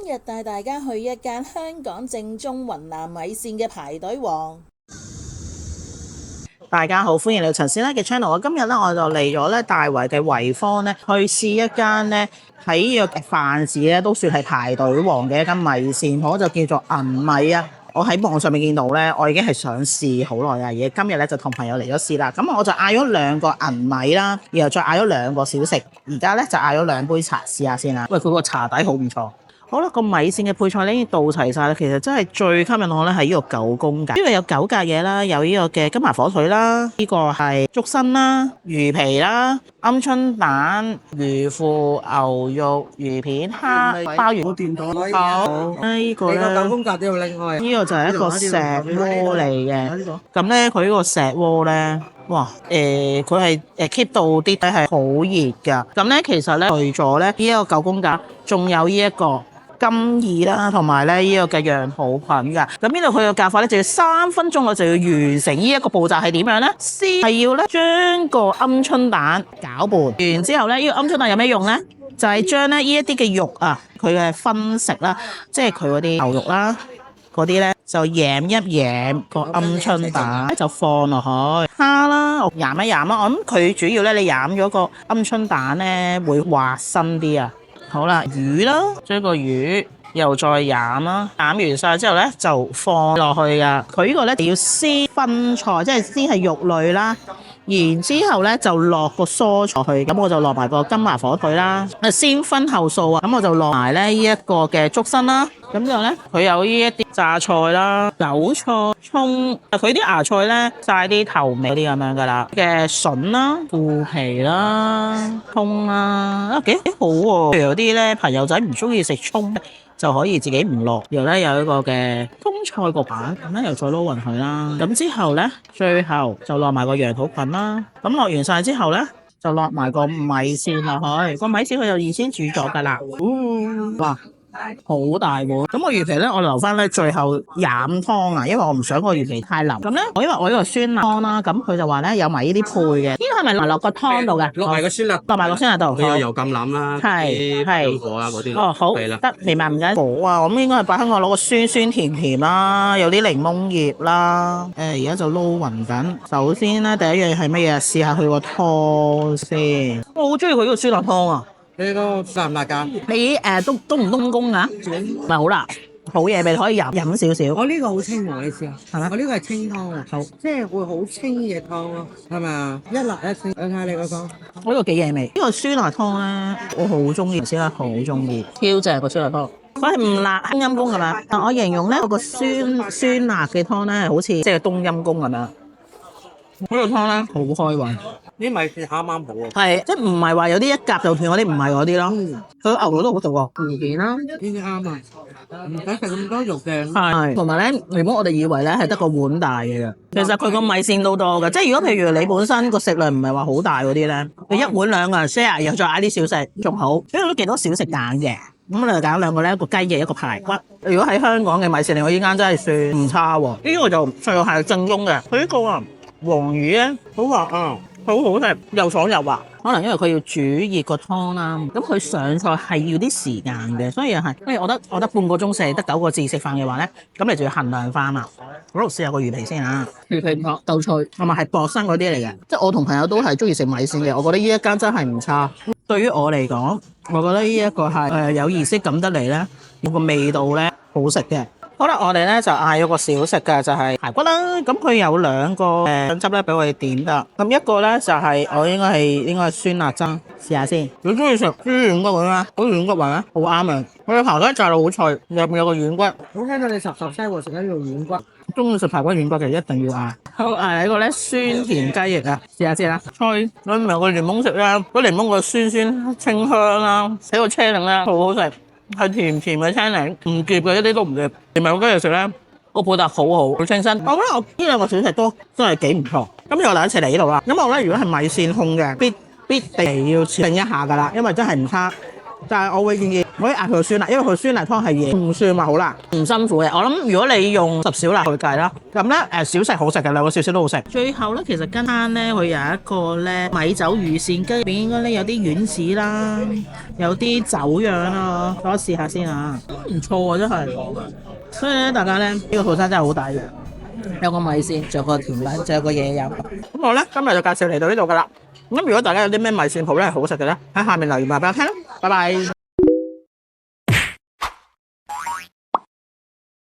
日帶大家去一間香港正宗雲南米線嘅排隊王。大家好，歡迎嚟到陳師奶嘅 channel。我今日咧我就嚟咗咧大圍嘅惠坊咧，去試一間咧喺呢個飯市咧都算係排隊王嘅一間米線鋪，就叫做銀米啊。我喺網上面見到咧，我已經係想試好耐嘅嘢。今日咧就同朋友嚟咗試啦。咁我就嗌咗2個銀米啦，然後再嗌咗2個小食。而家咧就嗌咗2杯茶試下先啦。喂，佢個茶底好唔錯。好啦，個米線嘅配菜咧已經到齊晒啦。其實真係最吸引我咧係呢個9宮格，因為有9格嘢啦，有呢個嘅金華火腿啦，呢個係竹笙啦、魚皮啦、鵪鶉蛋、魚腐、牛肉、魚片、蝦、鮑魚。我掂到好，呢個咧，你個9宮格都要另外。呢個就係一個石鍋嚟嘅。咁咧，佢呢個石鍋咧，哇，佢係keep 到啲底係好熱㗎。咁咧，其實咧，除咗咧呢一個9宮格，仲有呢一個金耳啦，同埋咧呢個嘅羊肚菌㗎。咁呢度佢個教法咧就要3分鐘，我就要完成呢一個步驟係點樣咧？先係要咧將個鵪鶉蛋攪拌完之後咧，呢個鵪鶉蛋有咩用咧？就係將咧呢一啲嘅肉啊，佢嘅分食啦，即係佢嗰啲牛肉啦，嗰啲咧就舐一舐個鵪鶉蛋，就放落去蝦啦，我舐一舐啦。我諗佢主要咧，你舐咗個鵪鶉蛋咧會滑身啲啊。好啦，魚啦，將個魚又再舐啦，舐完晒之後咧就放落去噶。佢呢個咧要先分菜，即係先係肉類啦，然之後咧就落個蔬菜去。咁我就落埋個金華火腿啦，先分後數啊。咁我就落埋咧呢一個嘅竹笙啦。咁之後咧佢有呢一啲榨菜啦、韭菜、葱，佢啲芽菜咧晒啲頭尾啲咁樣噶啦嘅筍啦、腐皮啦、葱啦，幾好喎。譬如有啲咧朋友仔唔中意食葱，就可以自己唔落。然後咧有一個嘅通菜個板，咁咧又再撈勻佢啦。咁之後咧最後就落埋個羊肚菌啦。咁落完晒之後咧就落埋個米線落去。個米線佢就預先煮咗噶啦。哇！好大碗，咁個魚皮咧，我留翻咧最後飲湯啊，因為我唔想個魚皮太腍。咁咧，因為我呢個酸辣湯啦，咁佢就話咧有埋呢啲配嘅。呢個係咪落個湯度嘅？落埋個酸辣，落埋個酸辣度。佢有油橄欖啦，啲火啊嗰啲。哦，好，得，明白唔緊。火啊，咁應該係擺喺我攞個酸酸甜甜啦，有啲檸檬葉啦。而家就撈勻緊。首先咧，第一樣係乜嘢？試下佢個湯先。我好中意佢呢個酸辣湯啊！呢個辣唔辣㗎？你都唔東宮啊？唔係好辣，好嘢味可以飲少少。我呢個好清喎，你試下。係咪？我呢個係清湯啊，好，即係會好清嘅湯咯，係咪啊？一辣一清。睇下你嗰個。我呢個幾嘢味。呢個酸辣湯咧，我好中意，先啦，好中意。超正個酸辣湯。佢係唔辣，冬陰功係咪？我形容咧，個酸辣嘅湯咧，好似即係冬陰功咁樣。呢個湯咧好開胃。啲米線啱啱好喎。係，即係唔係話有啲一夾就斷嗰啲，唔係嗰啲咯。佢牛肉都好食喎。魚片啦，呢啲啱啊。唔使食咁多肉嘅。係，同埋咧，原本我哋以為咧係得個碗大嘅，其實佢個米線都多嘅。即係如果譬如你本身個食量唔係話好大嗰啲咧，你一碗2個人 share，然後再嗌啲小食仲好，因為都幾多小食揀嘅。咁你就揀2個咧，一個雞翼，一個排骨。如果喺香港嘅米線嚟，我依間真係算唔差喎。呢個就最後係正宗嘅。佢呢個啊黃魚咧好滑啊！好好食，又爽又滑。可能因為佢要煮熱個湯啦，咁佢上菜係要啲時間嘅，所以又係。因為我得半個鐘食，得9個字食飯嘅話咧，咁你就要衡量翻啦。我度試下個魚皮先啊，魚皮薄夠脆，同埋係薄身嗰啲嚟嘅。即係我同朋友都係中意食米線嘅，我覺得呢一間真係唔差。對於我嚟講，我覺得呢一個係有儀式感得嚟咧，有個味道咧好食嘅。好啦，我哋咧就嗌咗個小食嘅，就係排骨啦。咁佢有2個醬汁咧俾我哋點噶。咁一個咧就係我應該係酸辣汁，試下先。你中意食豬軟骨嘅咩？好軟骨話咧，好啱啊！我哋排骨炸到好脆，入面有個軟骨。好聽到你十西喎，食緊呢個軟骨。中意食排骨軟骨嘅一定要嗌。好，嗌呢個咧酸甜雞翼啊，試下先啦。脆，裏面有個檸檬食啦，個檸檬個酸酸清香啦，喺個車頂咧好好食。係甜甜嘅青檸，唔澀嘅，一啲都唔澀。連埋個雞翼食咧，個配搭好好，好清新。我覺得我呢2個小食都真係幾唔錯。咁我哋一齊嚟呢度啦。咁我咧如果係米線控嘅，必定要試一下㗎啦，因為真係唔差。但係我會建議可以嗌佢酸辣，因為佢酸辣湯係嘢唔算話好辣，唔辛苦嘅。我諗如果你用10小辣去計啦，咁咧小食好食嘅，兩個少少都好食。最後咧，其實間餐咧佢有一個咧米酒魚線雞，入邊應該咧有啲丸子啦，有啲酒樣啦，我試下先啊，唔錯啊真係。所以咧，大家咧呢個套餐真係好抵嘅，有個米線，仲有個甜品，仲有個嘢飲。咁我咧今日就介紹嚟到呢度噶啦。咁如果大家有啲咩米線鋪咧係好食嘅咧，喺下面留言話俾我聽啦。拜拜。